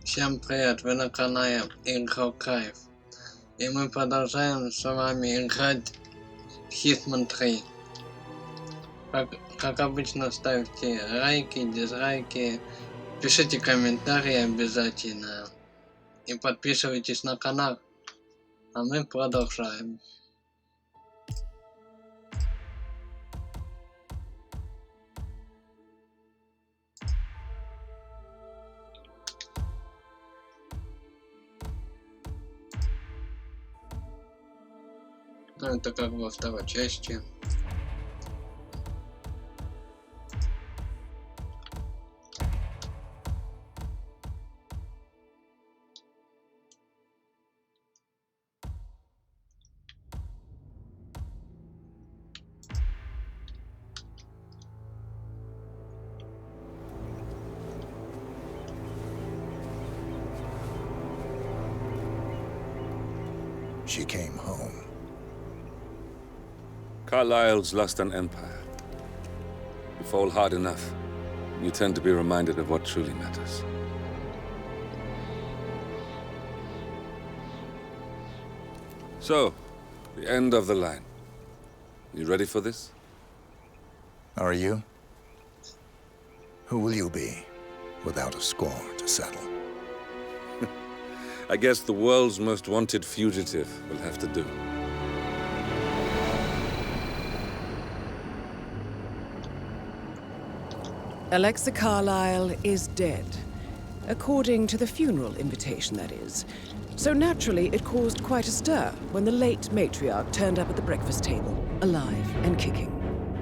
Всем привет, вы на канале Игрок Кайф. И мы продолжаем с вами играть в Hitman 3. Как обычно, ставьте лайки, дизлайки, пишите комментарии обязательно. И подписывайтесь на канал. А мы продолжаем. Ну, это как во второй части. She came home. Carlyle's lost an empire. You fall hard enough, you tend to be reminded of what truly matters. So, the end of the line. You ready for this? Are you? Who will you be, without a score to settle? I guess the world's most wanted fugitive will have to do. Alexa Carlyle is dead. According to the funeral invitation, that is. So naturally, it caused quite a stir when the late matriarch turned up at the breakfast table, alive and kicking.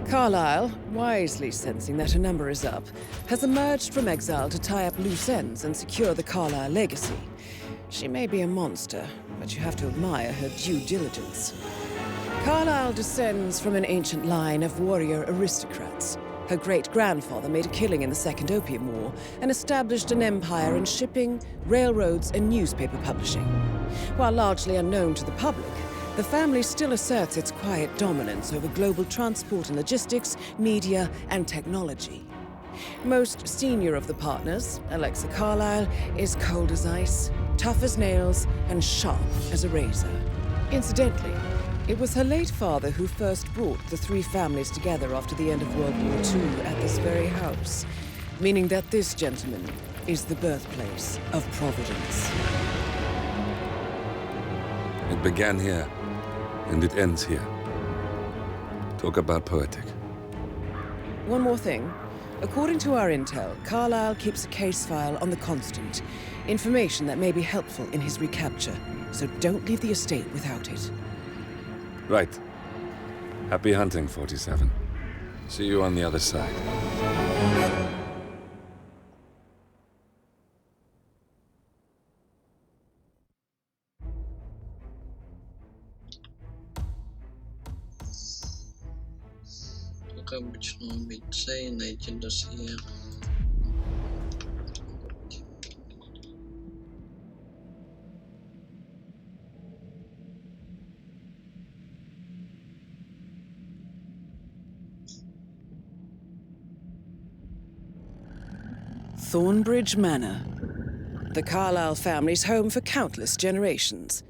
Carlyle, wisely sensing that her number is up, has emerged from exile to tie up loose ends and secure the Carlyle legacy. She may be a monster, but you have to admire her due diligence. Carlyle descends from an ancient line of warrior aristocrats. Her great-grandfather made a killing in the Second Opium War and established an empire in shipping, railroads, and newspaper publishing. While largely unknown to the public, the family still asserts its quiet dominance over global transport and logistics, media, and technology. Most senior of the partners, Alexa Carlyle, is cold as ice, tough as nails, and sharp as a razor. Incidentally, it was her late father who first brought the three families together after the end of World War II at this very house, meaning that this gentleman is the birthplace of Providence. It began here, and it ends here. Talk about poetic. One more thing. According to our intel, Carlyle keeps a case file on the Constant, information that may be helpful in his recapture, so don't leave the estate without it. Right. Happy hunting, 47. See you on the other side. Как обычно, убить цель, найти досье. Thornbridge Manor. The Carlyle family's home for countless generations.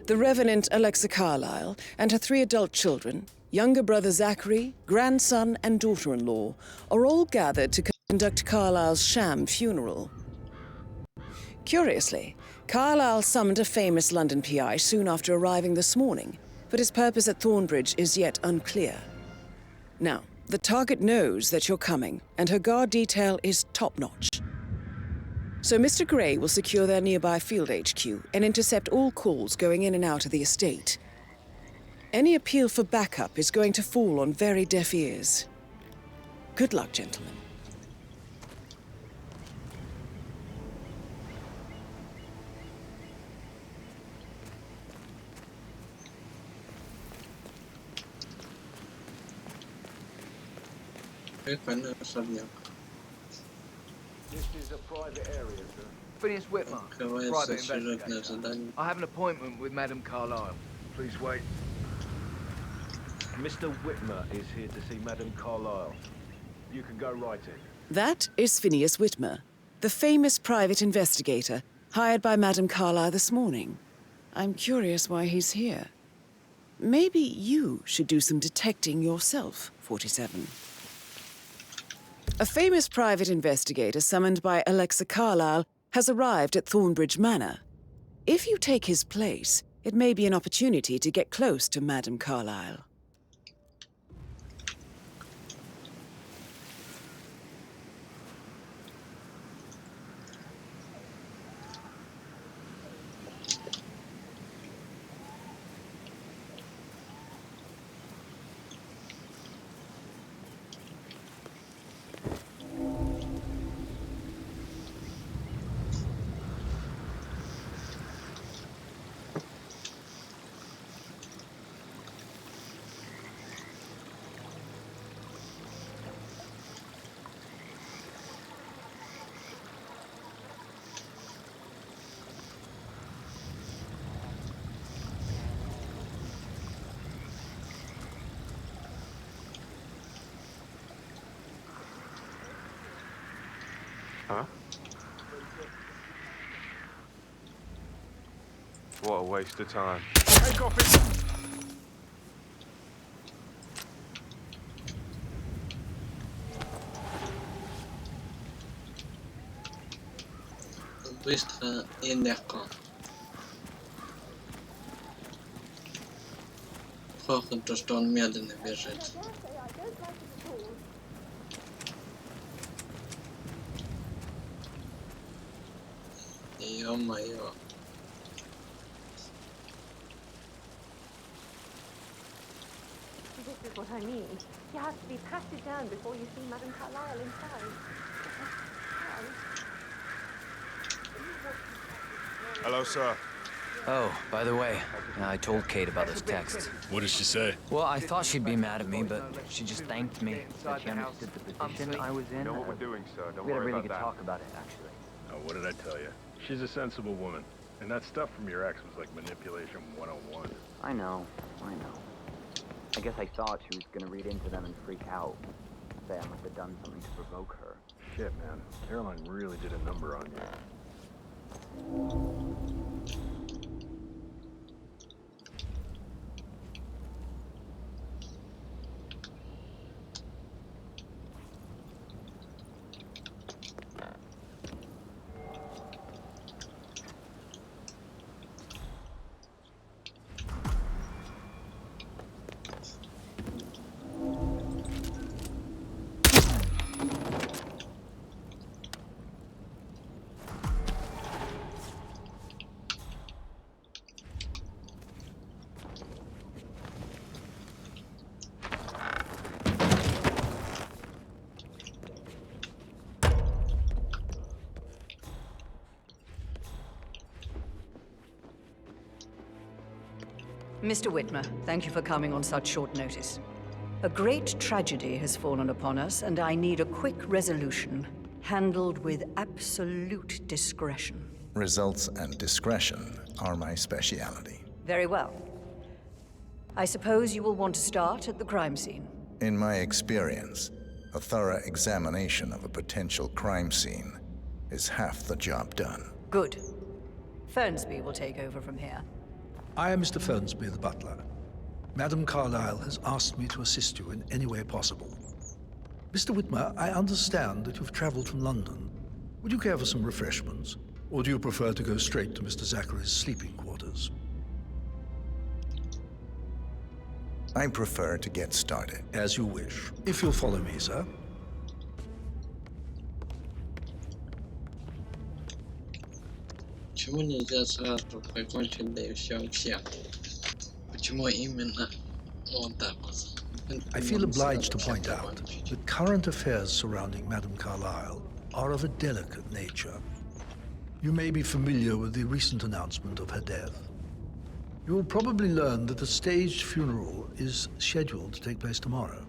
The Revenant Alexa Carlyle and her three adult children, younger brother Zachary, grandson, and daughter-in-law, are all gathered to conduct Carlyle's sham funeral. Curiously, Carlyle summoned a famous London PI soon after arriving this morning, but his purpose at Thornbridge is yet unclear. Now, the target knows that you're coming, and her guard detail is top-notch. So Mr. Gray will secure their nearby field HQ and intercept all calls going in and out of the estate. Any appeal for backup is going to fall on very deaf ears. Good luck, gentlemen. Прикольный особняк. This is a private area, sir. Phineas Whitmer, Открывается private сюжетное investigator. задание. I have an appointment with Madame Carlyle. Please wait. Mr. Whitmer is here to see Madame Carlyle. You can go right in. That is Phineas Whitmer, The famous private investigator hired by Madame Carlyle this morning. I'm curious why he's here. Maybe you should do some detecting yourself, 47. A famous private investigator summoned by Alexa Carlyle has arrived at Thornbridge Manor. If you take his place, it may be an opportunity to get close to Madame Carlyle. Huh? What a waste of time. Take off it! Быстро и легко. Похоже, то, что он медленно бежит. Ё-моё. This is what I mean. You have to be patted down before you see Madame Carlyle inside. Hello, sir. Oh, by the way, I told Kate about this text. What did she say? Well, I thought she'd be mad at me, but she just thanked me that she understood the position I was in. You know what we're doing, sir. Don't We had a worry really about good that. talk about it, actually. Oh, what did I tell you? She's a sensible woman. And that stuff from your ex was like manipulation 101. I know. I guess I thought she was gonna read into them and freak out. Say I must have done something to provoke her. Shit, man. Caroline really did a number on you. Mr. Whitmer, thank you for coming on such short notice. A great tragedy has fallen upon us, and I need a quick resolution, handled with absolute discretion. Results and discretion are my speciality. Very well. I suppose you will want to start at the crime scene. In my experience, a thorough examination of a potential crime scene is half the job done. Good. Fernsby will take over from here. I am Mr. Fernsby, the butler. Madame Carlyle has asked me to assist you in any way possible. Mr. Whitmer, I understand that you've traveled from London. Would you care for some refreshments? Or do you prefer to go straight to Mr. Zachary's sleeping quarters? I prefer to get started. As you wish. If you'll follow me, sir. Почему нельзя сразу закончить, да и все у всех? Почему именно вот так вот? I feel obliged to point out that current affairs surrounding Madame Carlyle are of a delicate nature. You may be familiar with the recent announcement of her death. You will probably learn that a staged funeral is scheduled to take place tomorrow.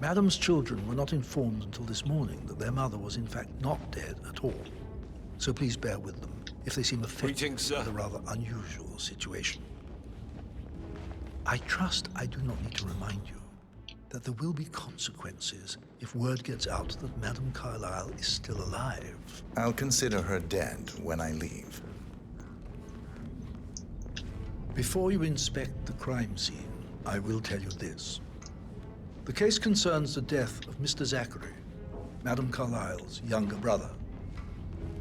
Madame's children were not informed until this morning that their mother was in fact not dead at all. So please bear with them if they seem affected by the rather unusual situation. I trust I do not need to remind you that there will be consequences if word gets out that Madame Carlyle is still alive. I'll consider her dead when I leave. Before you inspect the crime scene, I will tell you this. The case concerns the death of Mr. Zachary, Madame Carlyle's younger brother.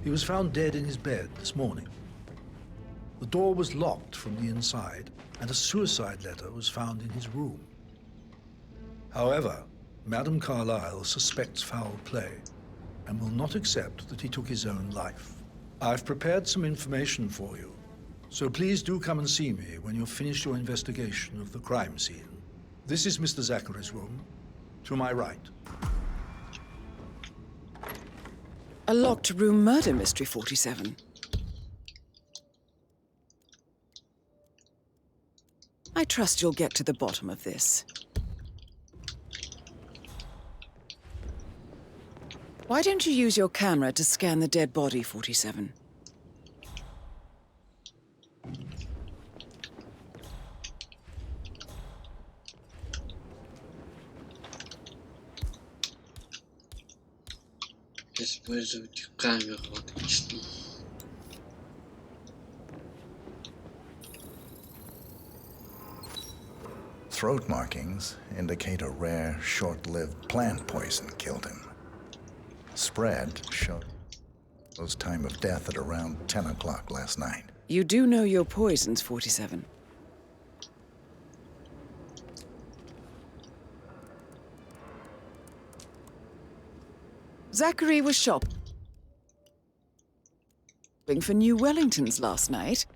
He was found dead in his bed this morning. The door was locked from the inside, and a suicide letter was found in his room. However, Madame Carlyle suspects foul play and will not accept that he took his own life. I've prepared some information for you, so please do come and see me when you've finished your investigation of the crime scene. This is Mr. Zachary's room, to my right. A locked room murder mystery, 47. I trust you'll get to the bottom of this. Why don't you use your camera to scan the dead body, 47? Использовать камеру, отлично. Throat markings indicate a rare, short-lived plant poison killed him. Spread shows time of death at around 10 o'clock last night. You do know your poisons, 47. Zachary was shopping for New Wellingtons last night.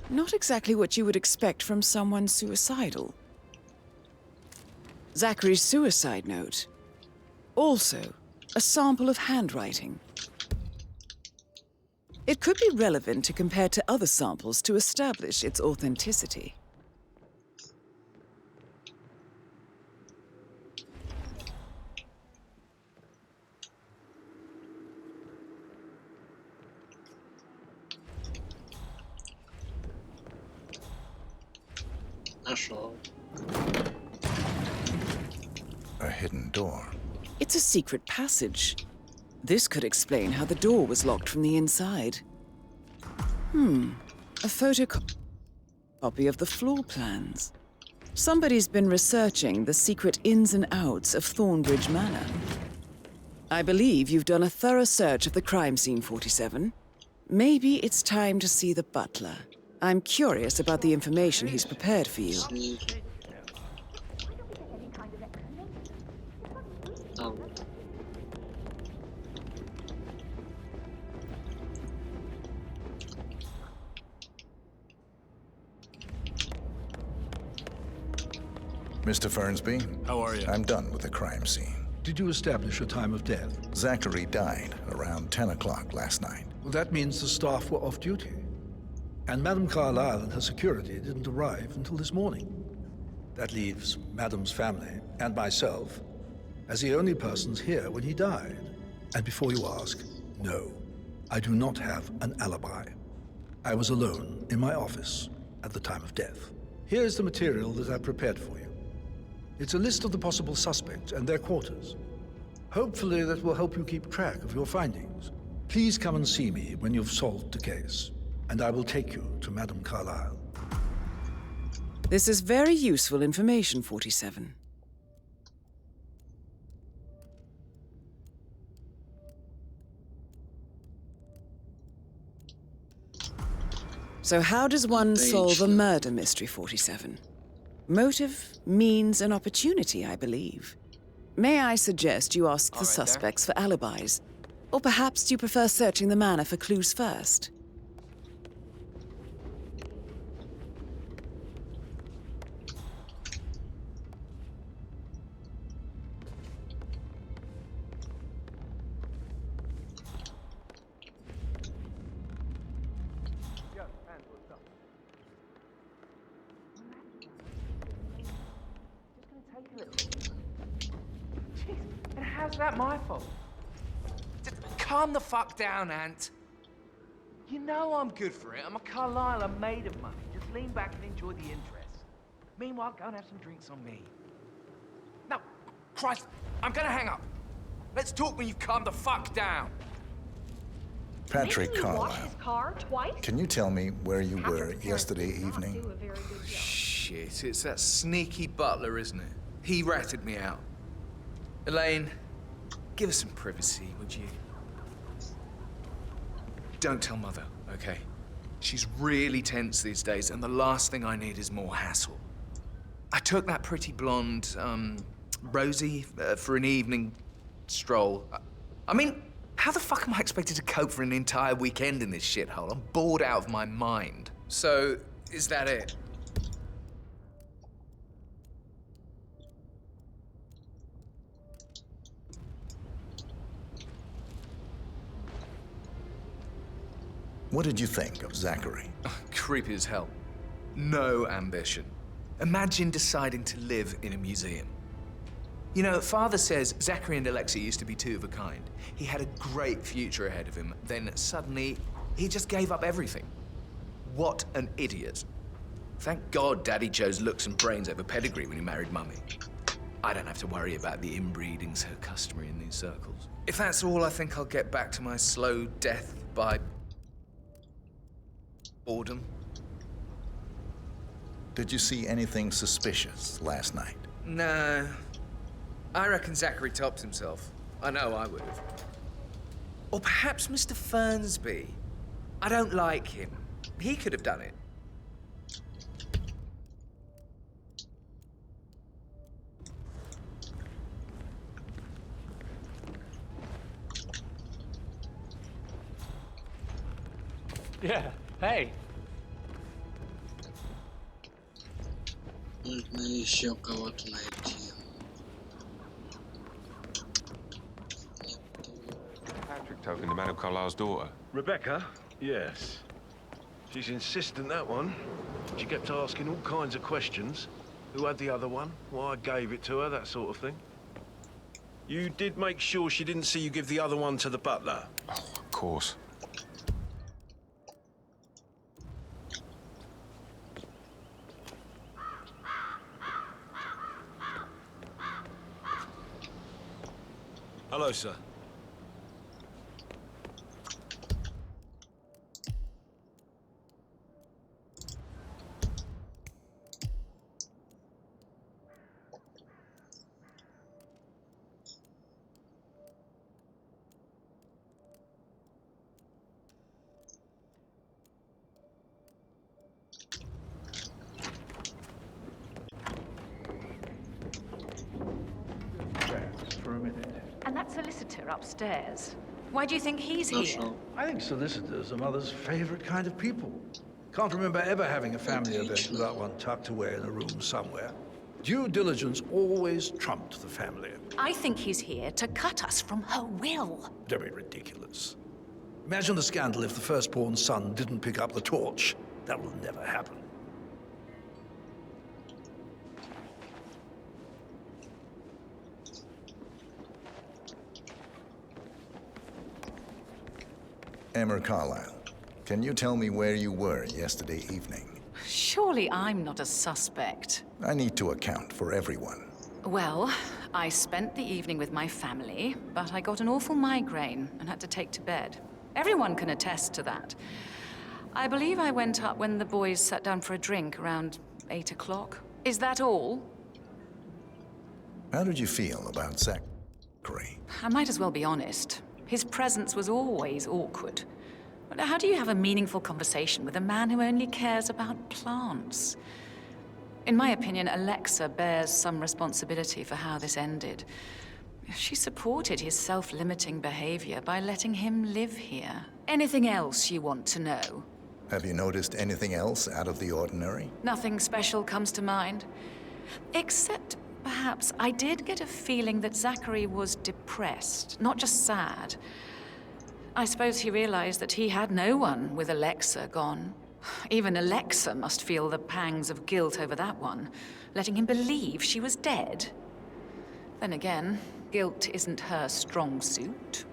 Not exactly what you would expect from someone suicidal. Zachary's suicide note. Also, a sample of handwriting. It could be relevant to compare to other samples to establish its authenticity. A hidden door. It's a secret passage. This could explain how the door was locked from the inside. A photocopy of the floor plans. Somebody's been researching the secret ins and outs of Thornbridge Manor. I believe you've done a thorough search of the crime scene, 47. Maybe it's time to see the butler. I'm curious about the information he's prepared for you. Mr. Fernsby? How are you? I'm done with the crime scene. Did you establish a time of death? Zachary died around 10 o'clock last night. Well, that means the staff were off duty. And Madame Carlyle and her security didn't arrive until this morning. That leaves Madame's family and myself as the only persons here when he died. And before you ask, no, I do not have an alibi. I was alone in my office at the time of death. Here's the material that I've prepared for you. It's a list of the possible suspects and their quarters. Hopefully that will help you keep track of your findings. Please come and see me when you've solved the case, and I will take you to Madame Carlyle. This is very useful information, 47. So how does one solve a murder mystery, 47? Motive, means, and opportunity, I believe. May I suggest you ask the suspects for alibis? Or perhaps do you prefer searching the manor for clues first? How's that my fault? Calm the fuck down, Ant. You know I'm good for it. I'm a Carlyle. I'm made of money. Just lean back and enjoy the interest. Meanwhile, go and have some drinks on me. No, Christ, I'm gonna hang up. Let's talk when you've calmed the fuck down. Patrick Didn't you wash Carlisle, his car twice? can you tell me where you were Patrick's parents yesterday did not evening? do a very good job. Shit, it's that sneaky butler, isn't it? He ratted me out. Elaine, give us some privacy, would you? Don't tell Mother, okay? She's really tense these days, and the last thing I need is more hassle. I took that pretty blonde, Rosie, for an evening stroll. I mean, how the fuck am I expected to cope for an entire weekend in this shithole? I'm bored out of my mind. So, is that it? What did you think of Zachary? Creepy as hell. No ambition. Imagine deciding to live in a museum. You know, Father says Zachary and Alexa used to be two of a kind. He had a great future ahead of him. Then suddenly, he just gave up everything. What an idiot. Thank God Daddy chose looks and brains over pedigree when he married Mummy. I don't have to worry about the inbreeding so customary in these circles. If that's all, I think I'll get back to my slow death by boredom. Did you see anything suspicious last night? No. I reckon Zachary topped himself. I know I would have. Or perhaps Mr. Fernsby. I don't like him. He could have done it. Yeah, hey. Нужно еще кого-то найти. Patrick talking to Madame Carlisle's daughter. Rebecca? Yes. She's insistent, that one. She kept asking all kinds of questions. Who had the other one? Why I gave it to her, that sort of thing. You did make sure she didn't see you give the other one to the butler? Oh, of course. Hello, sir. For a minute. And that solicitor upstairs. Why do you think he's here? I think solicitors are Mother's favorite kind of people. Can't remember ever having a family event without one tucked away in a room somewhere. Due diligence always trumped the family. I think he's here to cut us from her will. Very ridiculous. Imagine the scandal if the firstborn son didn't pick up the torch. That will never happen. Emmer Carlisle, can you tell me where you were yesterday evening? Surely I'm not a suspect. I need to account for everyone. Well, I spent the evening with my family, but I got an awful migraine and had to take to bed. Everyone can attest to that. I believe I went up when the boys sat down for a drink around 8 o'clock. Is that all? How did you feel about Zachary? I might as well be honest. His presence was always awkward. But how do you have a meaningful conversation with a man who only cares about plants? In my opinion, Alexa bears some responsibility for how this ended. She supported his self-limiting behavior by letting him live here. Anything else you want to know? Have you noticed anything else out of the ordinary? Nothing special comes to mind. Except, perhaps, I did get a feeling that Zachary was depressed, not just sad. I suppose he realized that he had no one with Alexa gone. Even Alexa must feel the pangs of guilt over that one, letting him believe she was dead. Then again, guilt isn't her strong suit.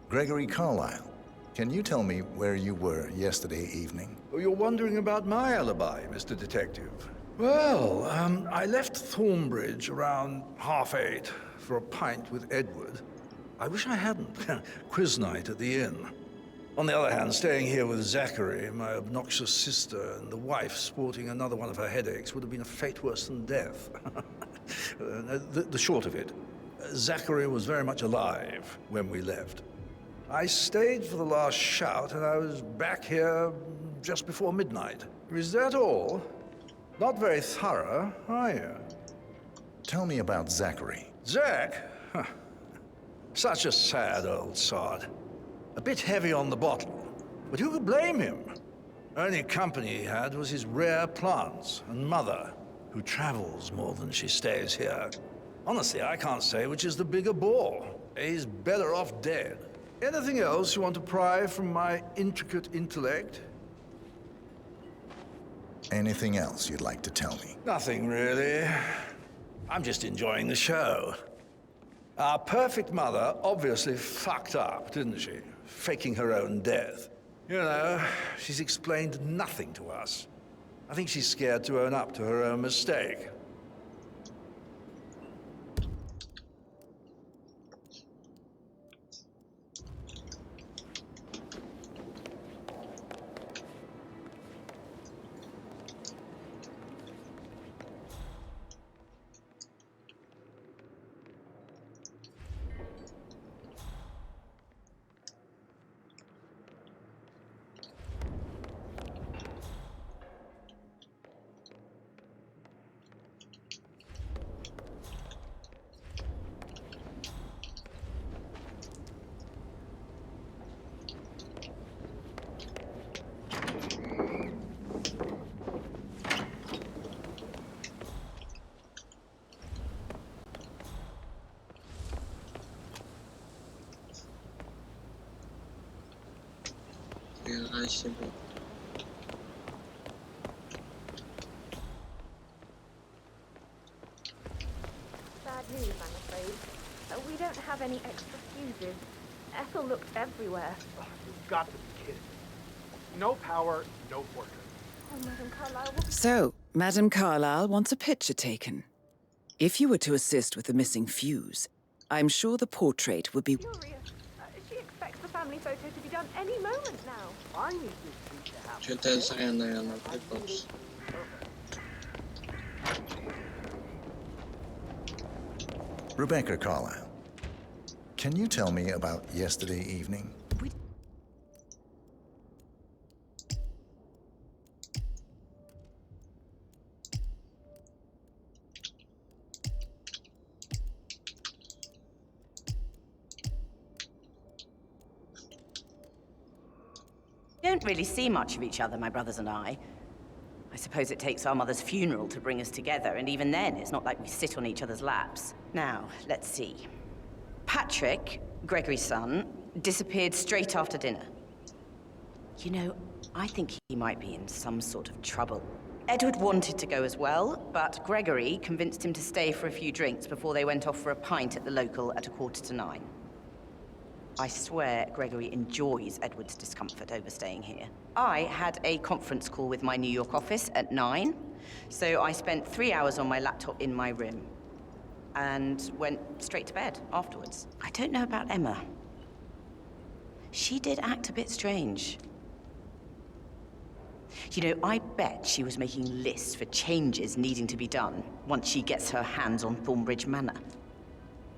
Gregory Carlisle, Can you tell me where you were yesterday evening? Oh, you're wondering about my alibi, Mr. Detective. Well, I left Thornbridge around 8:30 for a pint with Edward. I wish I hadn't. Quiz night at the inn. On the other hand, staying here with Zachary, my obnoxious sister, and the wife sporting another one of her headaches would have been a fate worse than death. The short of it, Zachary was very much alive when we left. I stayed for the last shout, and I was back here just before midnight. Is that all? Not very thorough, are you? Tell me about Zachary. Zach? Huh. Such a sad old sod. A bit heavy on the bottle, but who could blame him? Only company he had was his rare plants and mother, who travels more than she stays here. Honestly, I can't say which is the bigger bore. He's better off dead. Anything else you want to pry from my intricate intellect? Anything else you'd like to tell me? Nothing, really. I'm just enjoying the show. Our perfect mother obviously fucked up, didn't she? Faking her own death. You know, she's explained nothing to us. I think she's scared to own up to her own mistake. Bad news, I'm afraid. We don't have any extra fuses. Ethel looked everywhere. Oh, you've got to be kidding. No power, no portrait. Oh, Madame Carlyle, what... So, Madame Carlyle wants a picture taken. If you were to assist with the missing fuse, I'm sure the portrait would be... Furious. She expects the family photo to be done any moment now. I need this to happen. Yo te enseño los tipos. Rebecca Carlyle, can you tell me about yesterday evening? We don't really see much of each other, my brothers and I. I suppose it takes our mother's funeral to bring us together, and even then, it's not like we sit on each other's laps. Now, let's see. Patrick, Gregory's son, disappeared straight after dinner. You know, I think he might be in some sort of trouble. Edward wanted to go as well, but Gregory convinced him to stay for a few drinks before they went off for a pint at the local at 9:15. I swear Gregory enjoys Edward's discomfort over staying here. I had a conference call with my New York office at 9, so I spent 3 hours on my laptop in my room and went straight to bed afterwards. I don't know about Emma. She did act a bit strange. You know, I bet she was making lists for changes needing to be done once she gets her hands on Thornbridge Manor.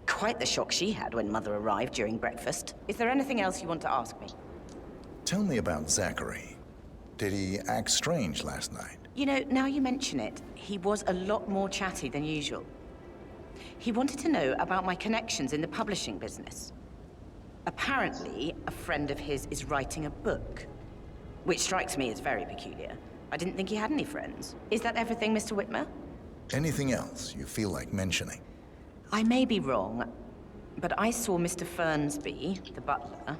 Quite the shock she had when Mother arrived during breakfast. Is there anything else you want to ask me? Tell me about Zachary. Did he act strange last night? You know, now you mention it, he was a lot more chatty than usual. He wanted to know about my connections in the publishing business. Apparently, a friend of his is writing a book, which strikes me as very peculiar. I didn't think he had any friends. Is that everything, Mr. Whitmer? Anything else you feel like mentioning? I may be wrong, but I saw Mr. Fernsby, the butler,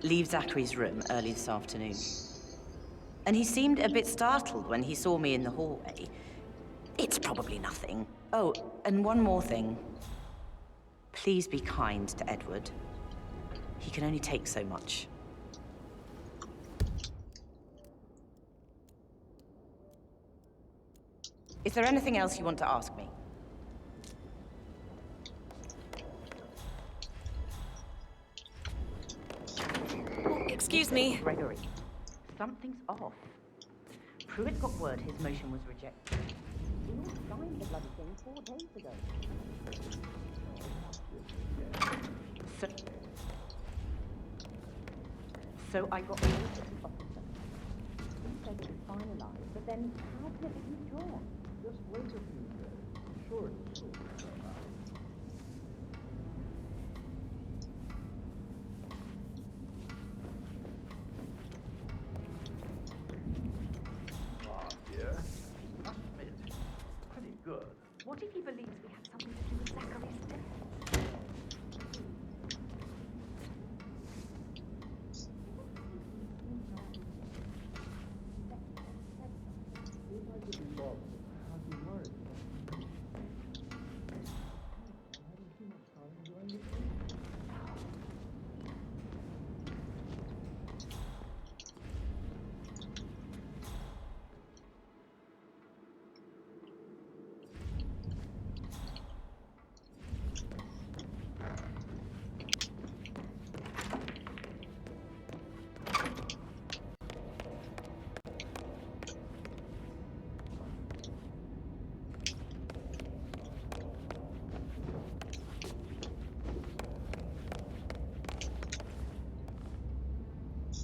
leave Zachary's room early this afternoon. And he seemed a bit startled when he saw me in the hallway. It's probably nothing. Oh, and one more thing. Please be kind to Edward. He can only take so much. Is there anything else you want to ask me? Excuse me. Gregory, something's off. Pruitt got word his motion was rejected. We all signed the bloody thing 4 days ago. So I got an officer. He said it was finalized, but then how can it be withdrawn? Just wait a few days. Sure, it's all come out. Pretty good. What if he believes we had something to do with Zachary's death?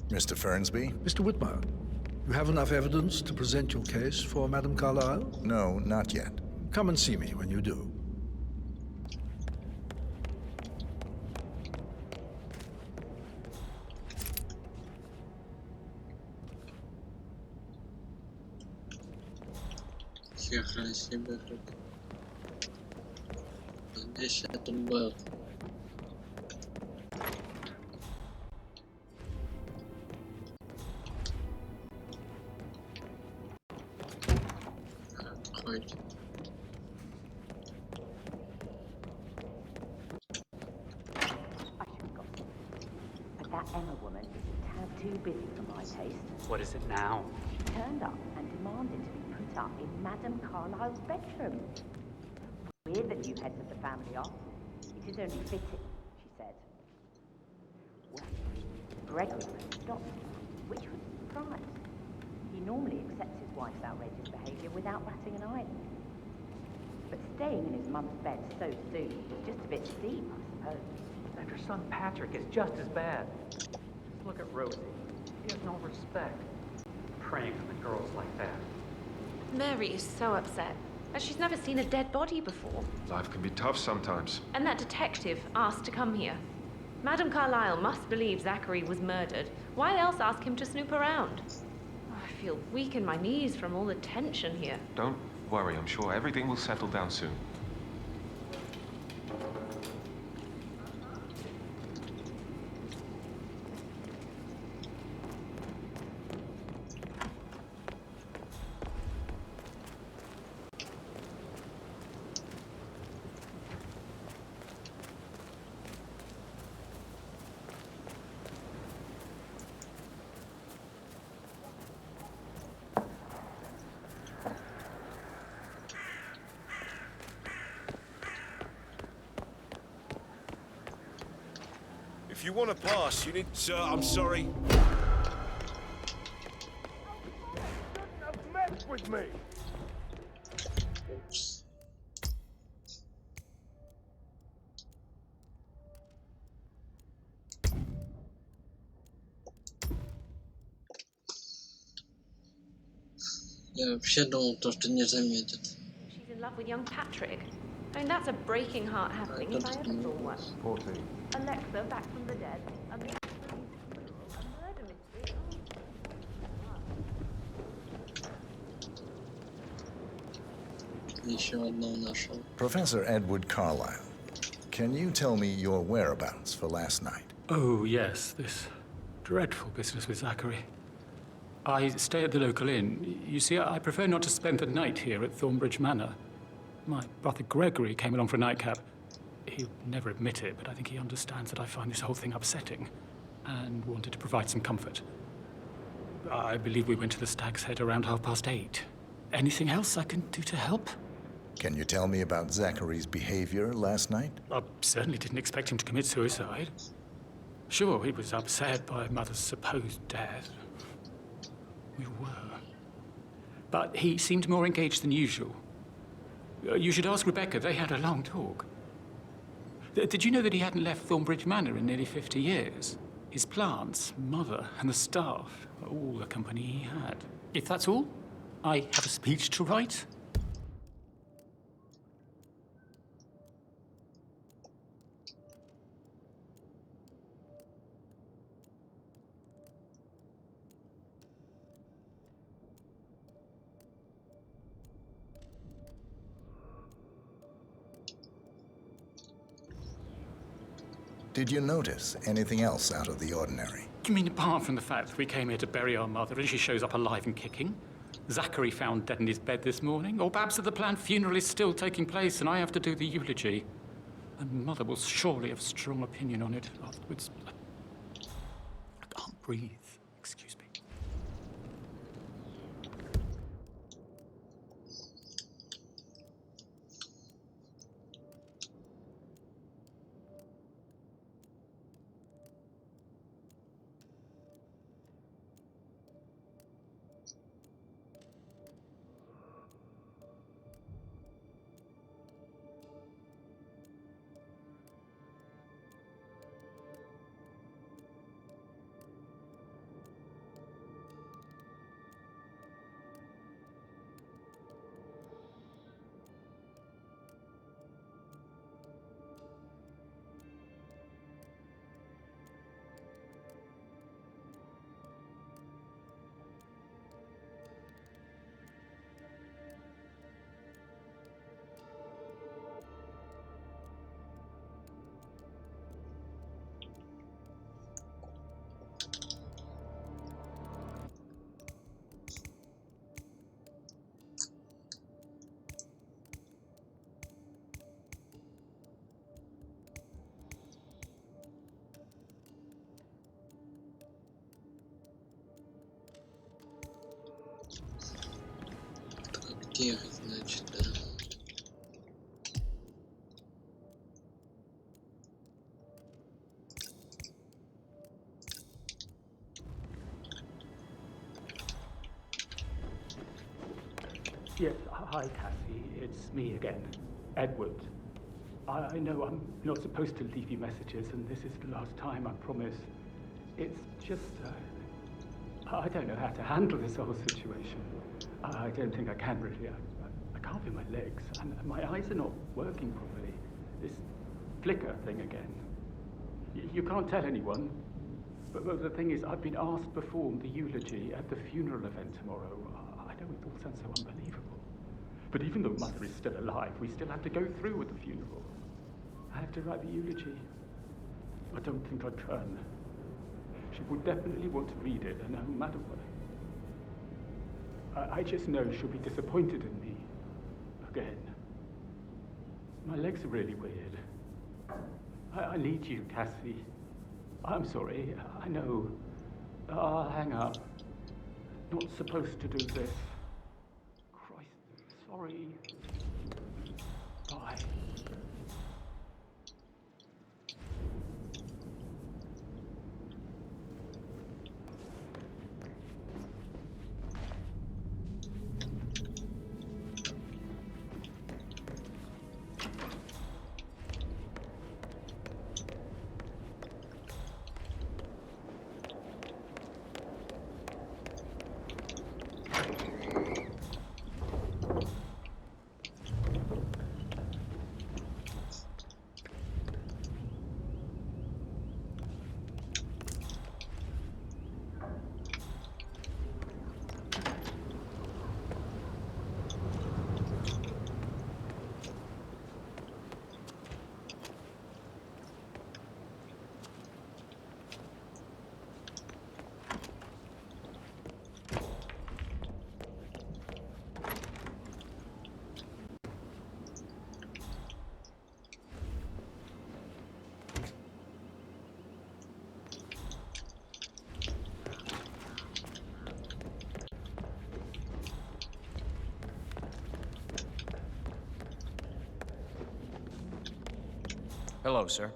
Mr. Fernsby? Mr. Whitmire, you have enough evidence to present your case for Madame Carlyle? No, not yet. Come and see me when you do. Тихо себе как. Здесь это был. Отходит. But that Emma woman is a tad too busy for my taste. What is it now? She turned up and demanded to be put up in Madame Carlyle's bedroom. Weird that you heads of the family are. It is only fitting, she said. Well, Gregory stopped, which was a surprise. He normally accepts his wife's outrageous behaviour without batting an eyelid. But staying in his mum's bed so soon was just a bit steep, I suppose. And her son Patrick is just as bad. Just look at Rosie. She has no respect. Preying on the girls like that. Mary is so upset, as she's never seen a dead body before. Life can be tough sometimes. And that detective asked to come here. Madame Carlyle must believe Zachary was murdered. Why else ask him to snoop around? I feel weak in my knees from all the tension here. Don't worry, I'm sure everything will settle down soon. If you want to pass, you need... Sir, I'm sorry. Mess with me. Oops. Я вообще думал, то, что не заметит. She's in love with young Patrick. I mean, that's a breaking heart happening if I ever saw one. 14. Alexa, back from the dead. A murder mystery. Еще одного нашел. Professor Edward Carlyle, can you tell me your whereabouts for last night? Oh, yes, this dreadful business with Zachary. I stay at the local inn. You see, I prefer not to spend the night here at Thornbridge Manor. My brother Gregory came along for a nightcap. He'll never admit it, but I think he understands that I find this whole thing upsetting and wanted to provide some comfort. I believe we went to the Stag's Head around 8:30. Anything else I can do to help? Can you tell me about Zachary's behavior last night? I certainly didn't expect him to commit suicide. Sure, he was upset by Mother's supposed death. We were. But he seemed more engaged than usual. You should ask Rebecca. They had a long talk. Did you know that he hadn't left Thornbridge Manor in nearly 50 years? His plants, Mother, and the staff are all the company he had. If that's all, I have a speech to write. Did you notice anything else out of the ordinary? You mean apart from the fact that we came here to bury our mother and she shows up alive and kicking? Zachary found dead in his bed this morning? Or perhaps that the planned funeral is still taking place and I have to do the eulogy? And Mother will surely have a strong opinion on it afterwards. I can't breathe. Excuse me. Тех, значит, да. Yes, hi, Cassie. It's me again, Edward. I know I'm not supposed to leave you messages, and this is the last time, I promise. It's just, I don't know how to handle this whole situation. I don't think I can really. I can't feel my legs, and my eyes are not working properly. This flicker thing again. You can't tell anyone, but the thing is, I've been asked to perform the eulogy at the funeral event tomorrow. I know it all sounds so unbelievable, but even though Mother is still alive, we still have to go through with the funeral. I have to write the eulogy. I don't think I can. She would definitely want to read it, and no matter what. I just know she'll be disappointed in me. Again. My legs are really weird. I need you, Cassie. I'm sorry. I know. I'll hang up. Not supposed to do this. Christ, sorry. Bye. Hello, sir.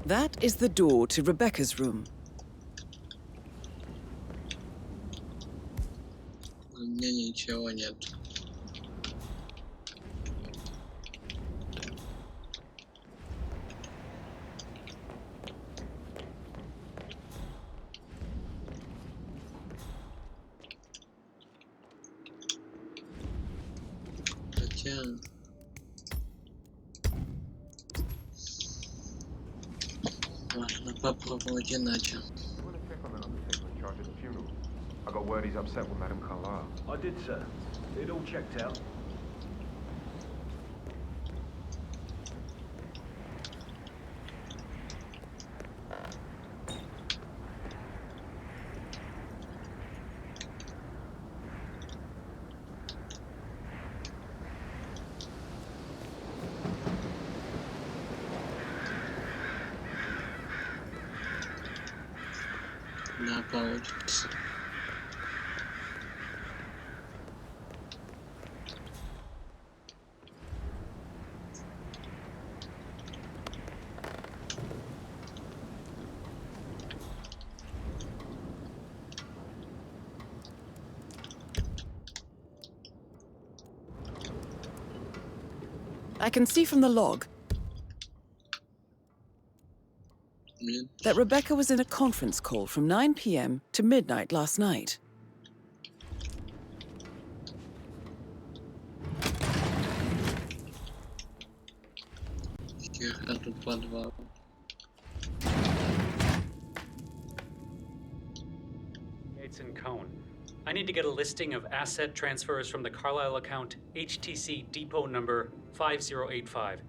That is the door to Rebecca's room. У меня ничего нет. Хотя... Можно попробовать иначе. I got word he's upset with Madame Carlyle. I did, sir. It all checked out. Да, получится. I can see from the log that Rebecca was in a conference call from 9 p.m. to midnight last night. Тут подвал. Yates and Cohn. I need to get a listing of asset transfers from the Carlisle account HTC depot number 5085.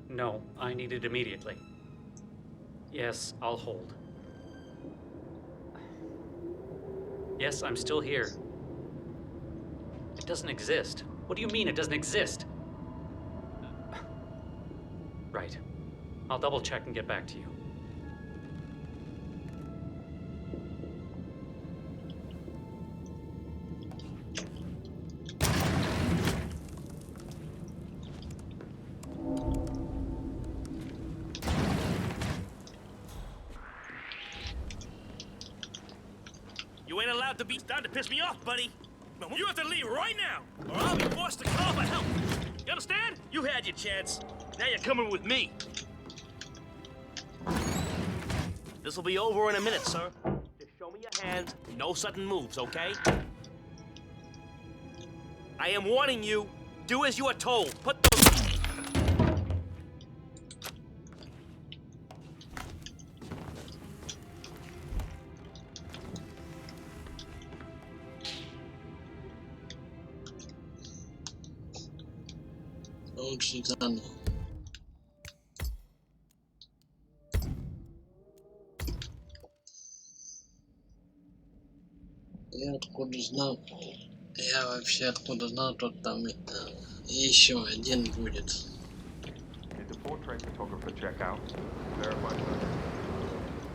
No, I need it immediately. Yes, I'll hold. Yes, I'm still here. It doesn't exist. What do you mean it doesn't exist? Right. I'll double check and get back to you. You ain't allowed to be starting to piss me off, buddy. You have to leave right now, or I'll be forced to call for help. You understand? You had your chance. Now you're coming with me. This'll be over in a minute, sir. Just show me your hands. No sudden moves, okay? I am warning you. Do as you are told. Put those... Лучше заново. Я откуда знал? Я вообще откуда знал, что там еще один будет. Did the portrait photographer check out? Verify further.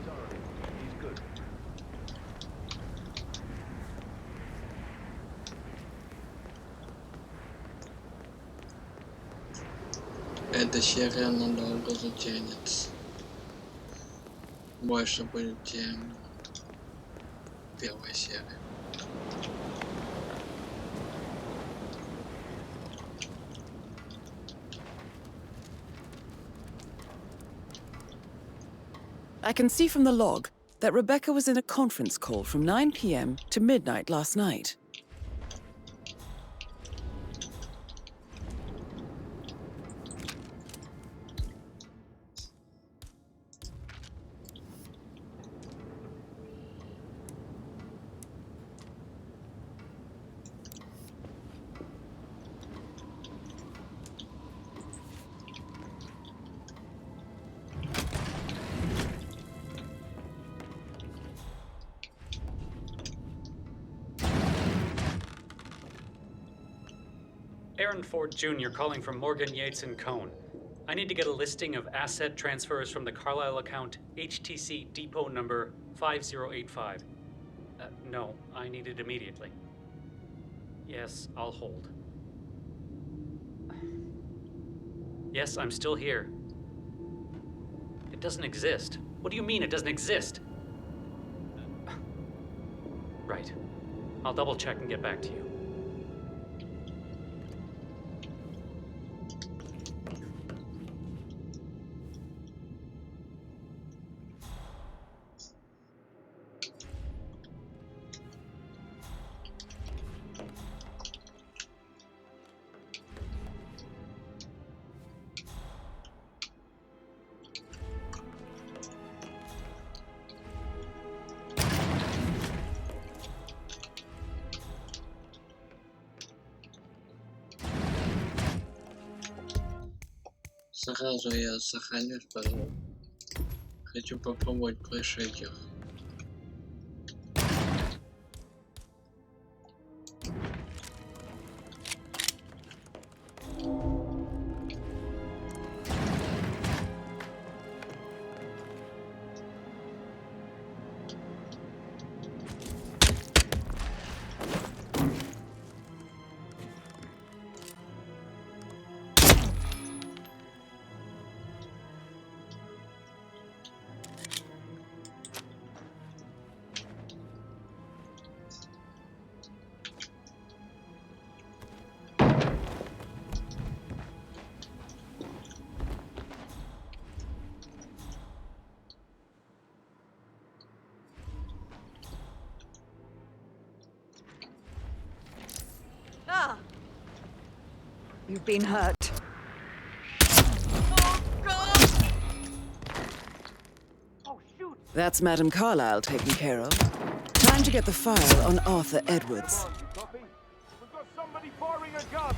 Sorry, he's good. Эта серия надолго затянется. Больше будет, чем первая серия. I can see from the log that Rebecca was in a conference call from 9 p.m. to midnight last night. Aaron Ford Jr. calling from Morgan, Yates and Cohn. I need to get a listing of asset transfers from the Carlisle account HTC depot number 5085. No, I need it immediately. Yes, I'll hold. Yes, I'm still here. It doesn't exist. What do you mean it doesn't exist? Right. I'll double check and get back to you. Сразу я сохранюсь, пожалуйста. Хочу попробовать кое-что этих. You've been hurt. That's Madame Carlisle taken care of. Time to get the file on Arthur Edwards. We've got somebody firing a gun.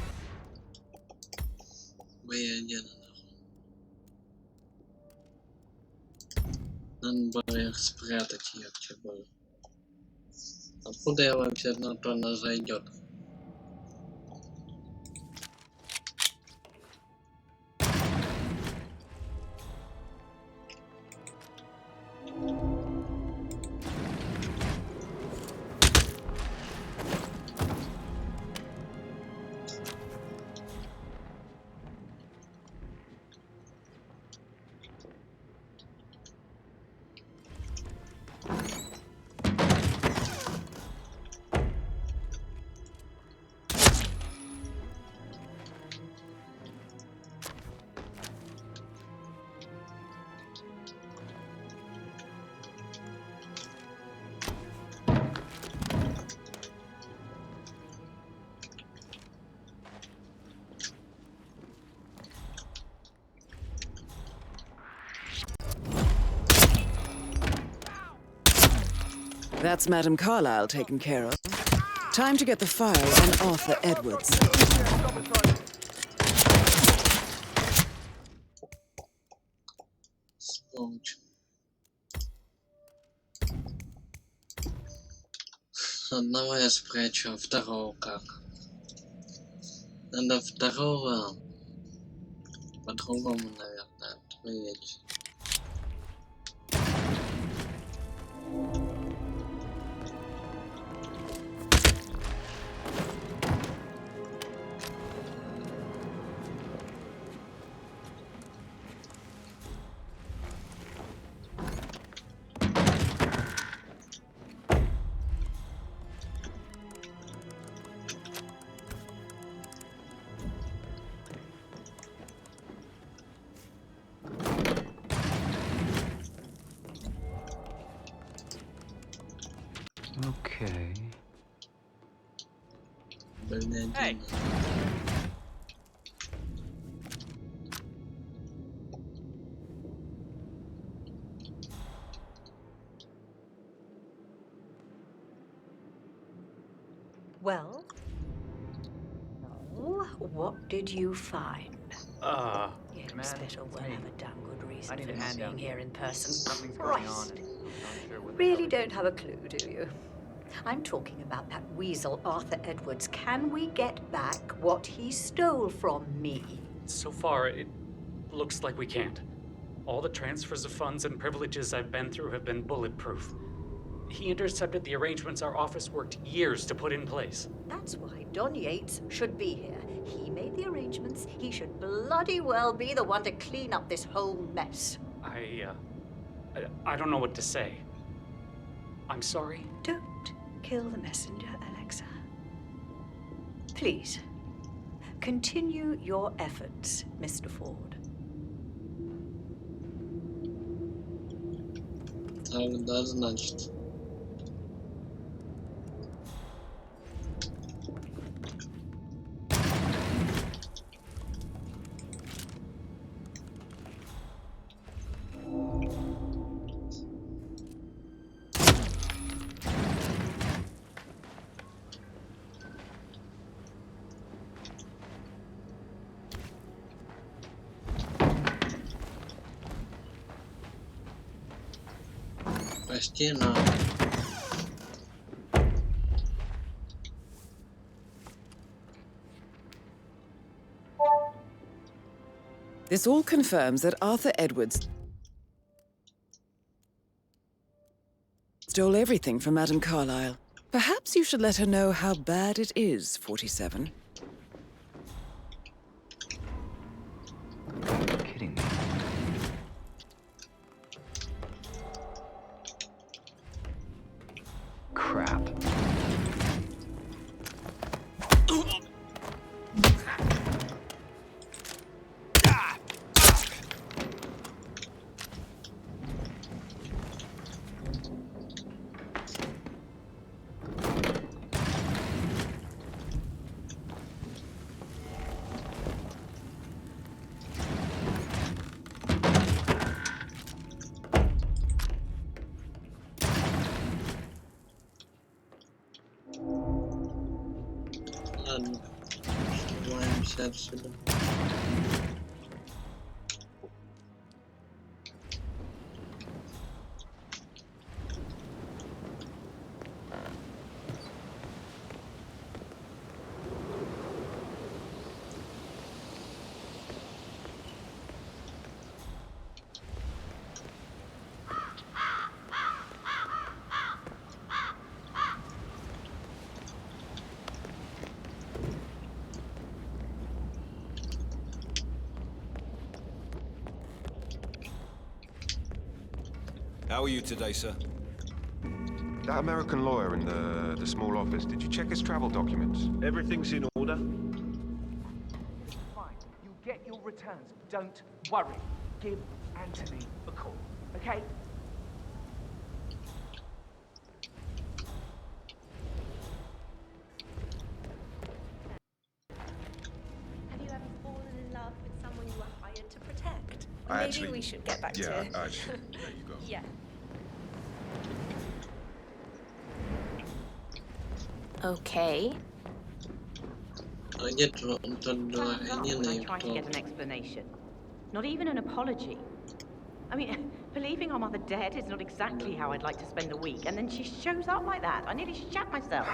Надо было их спрятать ярче было. Откуда я вообще на то она зайдет? That's Madame Carlisle taken care of. Time to get the file on Arthur Edwards. Одного я спрячу, а второго как? Надо второго по-другому, наверное, ответить. Okay. Hey! Well? No. What did you find? You expect we'll have a damn good reason for not being here in person. Christ. Really don't have a clue, do you? I'm talking about that weasel Arthur Edwards. Can we get back what he stole from me? So far, it looks like we can't. All the transfers of funds and privileges I've been through have been bulletproof. He intercepted the arrangements our office worked years to put in place. That's why Don Yates should be here. He made the arrangements. He should bloody well be the one to clean up this whole mess. I don't know what to say. I'm sorry. Don't kill the messenger, Alexa. Please, continue your efforts, Mr. Ford. Да, значит. Почти на. This all confirms that Arthur Edwards stole everything from Madame Carlyle. Perhaps you should let her know how bad it is, 47. Kidding me. Crap. Ладно. Сдуваемся отсюда. How are you today, sir? That American lawyer in the small office, did you check his travel documents? Everything's in order? Fine. You'll get your returns. Don't worry. Give Anthony a call, okay? Have you ever fallen in love with someone you were hired to protect? Maybe we should get back to... to... Yeah, actually, there you go. Yeah. Okay. Где тот When I try to кто? get an explanation. Not even an apology. I mean, believing our mother dead is not exactly how I'd like to spend the week, and then she shows up like that. I nearly shat myself.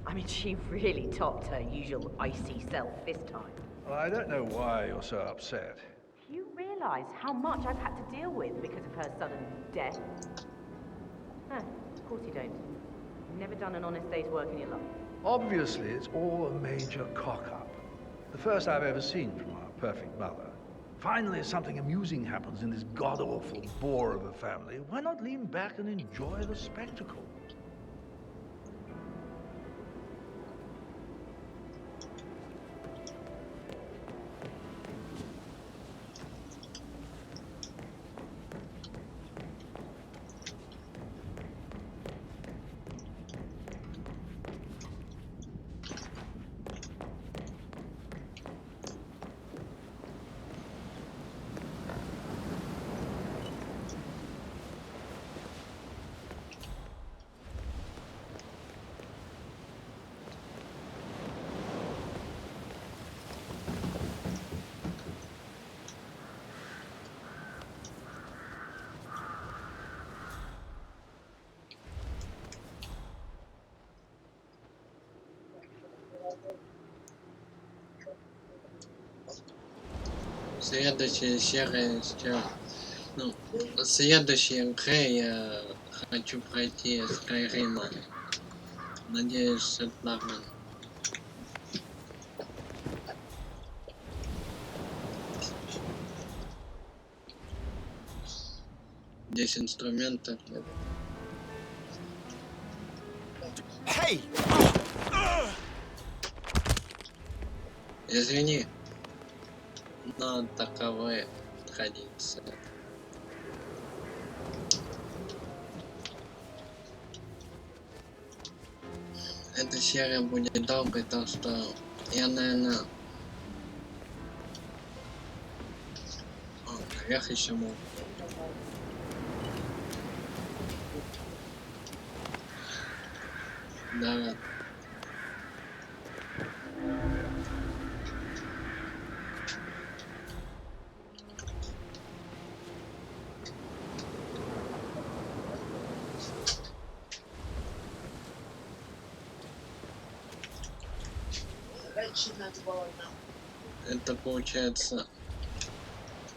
I mean, she really topped her usual icy self this time. Well, I don't know why you're so upset. You realize how much I've had to deal with because of her sudden death? Huh, of course you don't. You've never done an honest day's work in your life. Obviously, it's all a major cock-up. The first I've ever seen from our perfect mother. Finally, something amusing happens in this god-awful bore of a family. Why not lean back and enjoy the spectacle? Следующая серия еще. Ну, следующий МХ я хочу пройти Скайрима. Надеюсь, это нормально. Здесь инструментов нет. Hey! Извини, но таковы традиции. Эта серия будет долгой, так что я, наверное... наверх еще могу. Да. Это получается,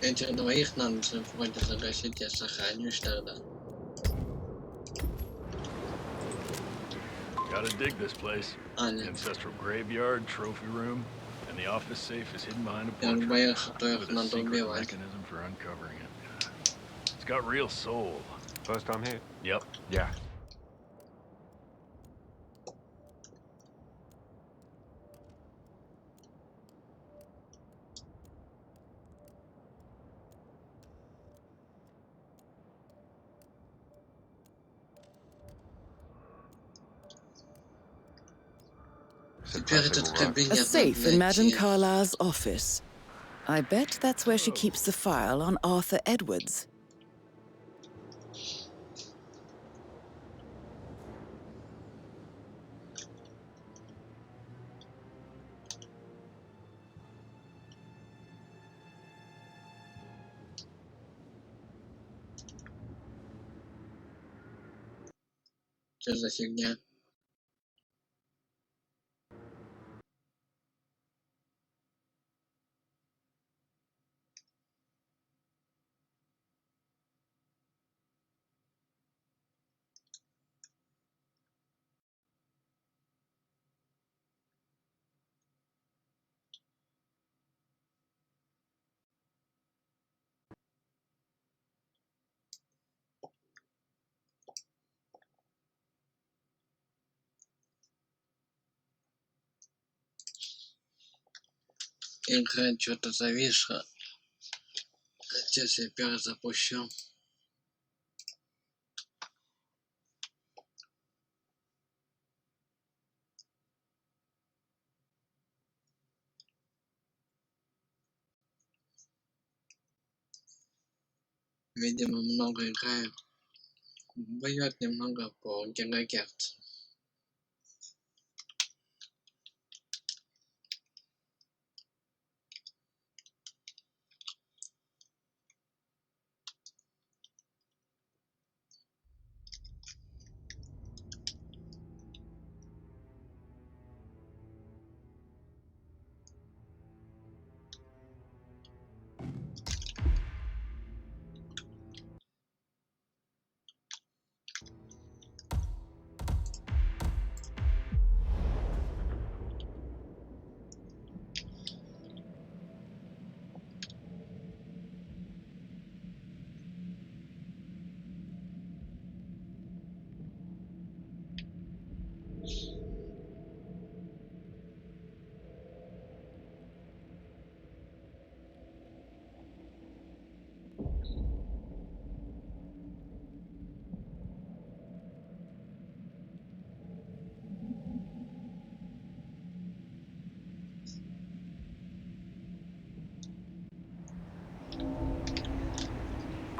этих двоих надо же вроде загасить, я сохранюсь тогда. Gotta dig this place. Ancestral graveyard, trophy room, and the office safe is hidden behind a portrait with a secret mechanism for uncovering it. It's got real soul. First time here? Yep. Yeah. A safe in Madame Carlyle's office. I bet that's where she keeps the file on Arthur Edwards. Что за фигня? Игра что-то зависла. Сейчас я перезапущу. Видимо, много играю. Бьет немного по гигагерцу.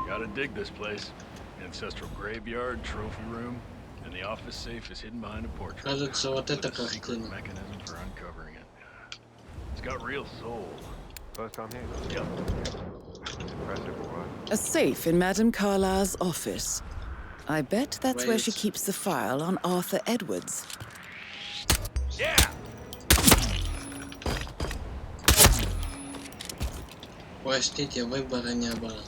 Gotta dig this place. Ancestral graveyard, trophy room, and the office safe is hidden behind a portrait with a secret mechanism for uncovering it. It's got real soul. First time here? Yep. Impressive, all right. A safe in Madame Carlyle's office. I bet that's where she keeps the file on Arthur Edwards. Yeah! Простите, выбора не было.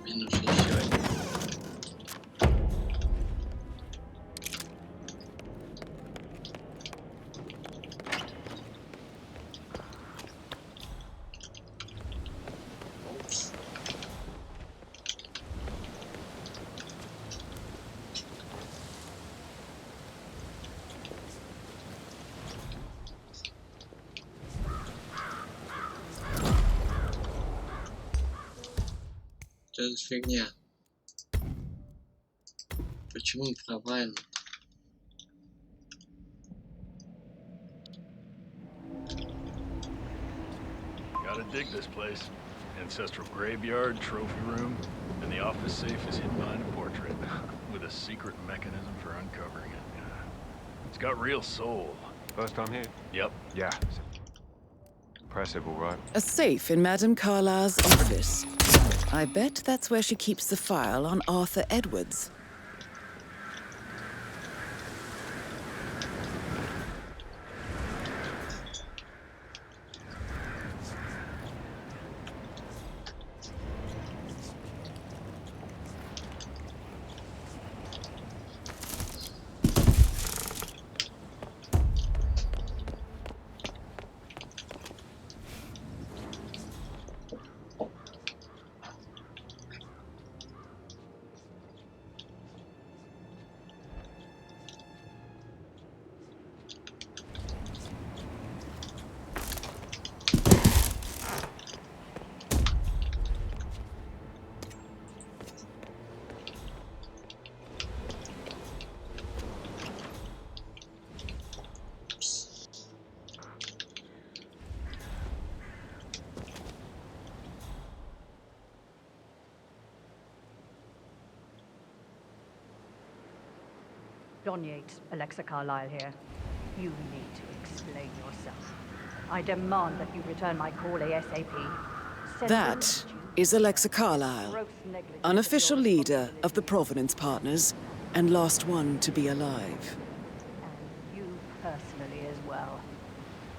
Минус еще один. Упс. Что за фигня? Почему провально? Gotta dig this place. Ancestral graveyard, trophy room, and the office safe is hidden behind a portrait with a secret mechanism for uncovering it. It's got real soul. First time here? Yep. Yeah. Impressive, all right. A safe in Madame Carlyle's office. I bet that's where she keeps the file on Arthur Edwards. Don Yates, Alexa Carlyle here. You need to explain yourself. I demand that you return my call ASAP. That is Alexa Carlyle, unofficial leader of the Providence Partners, and last one to be alive. And you personally as well.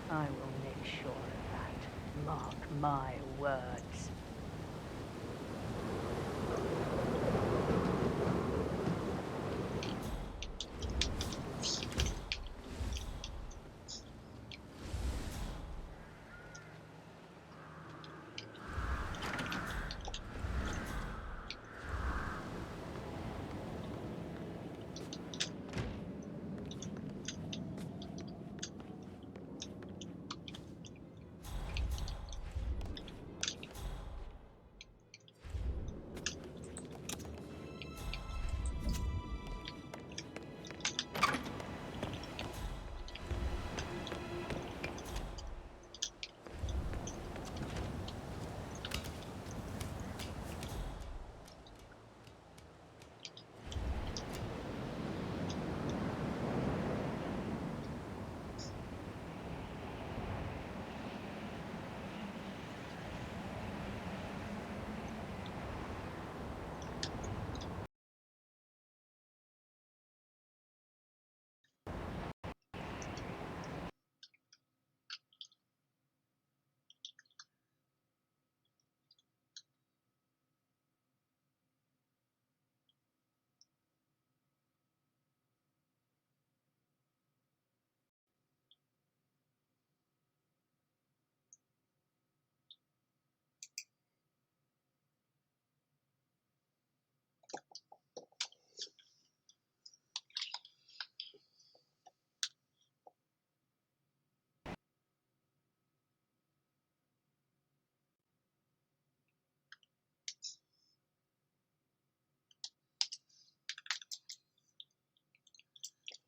I will make sure of that. Mark my words.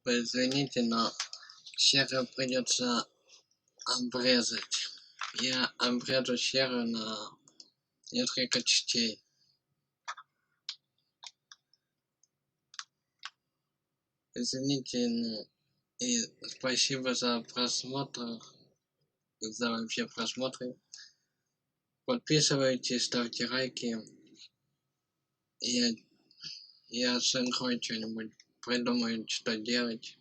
Вы извините, но всех придется обрезать. Я обрежу серу на несколько частей. Извините, ну, и спасибо за просмотр, за вообще просмотры. Подписывайтесь, ставьте лайки. Я с игрой что-нибудь придумаю, что делать.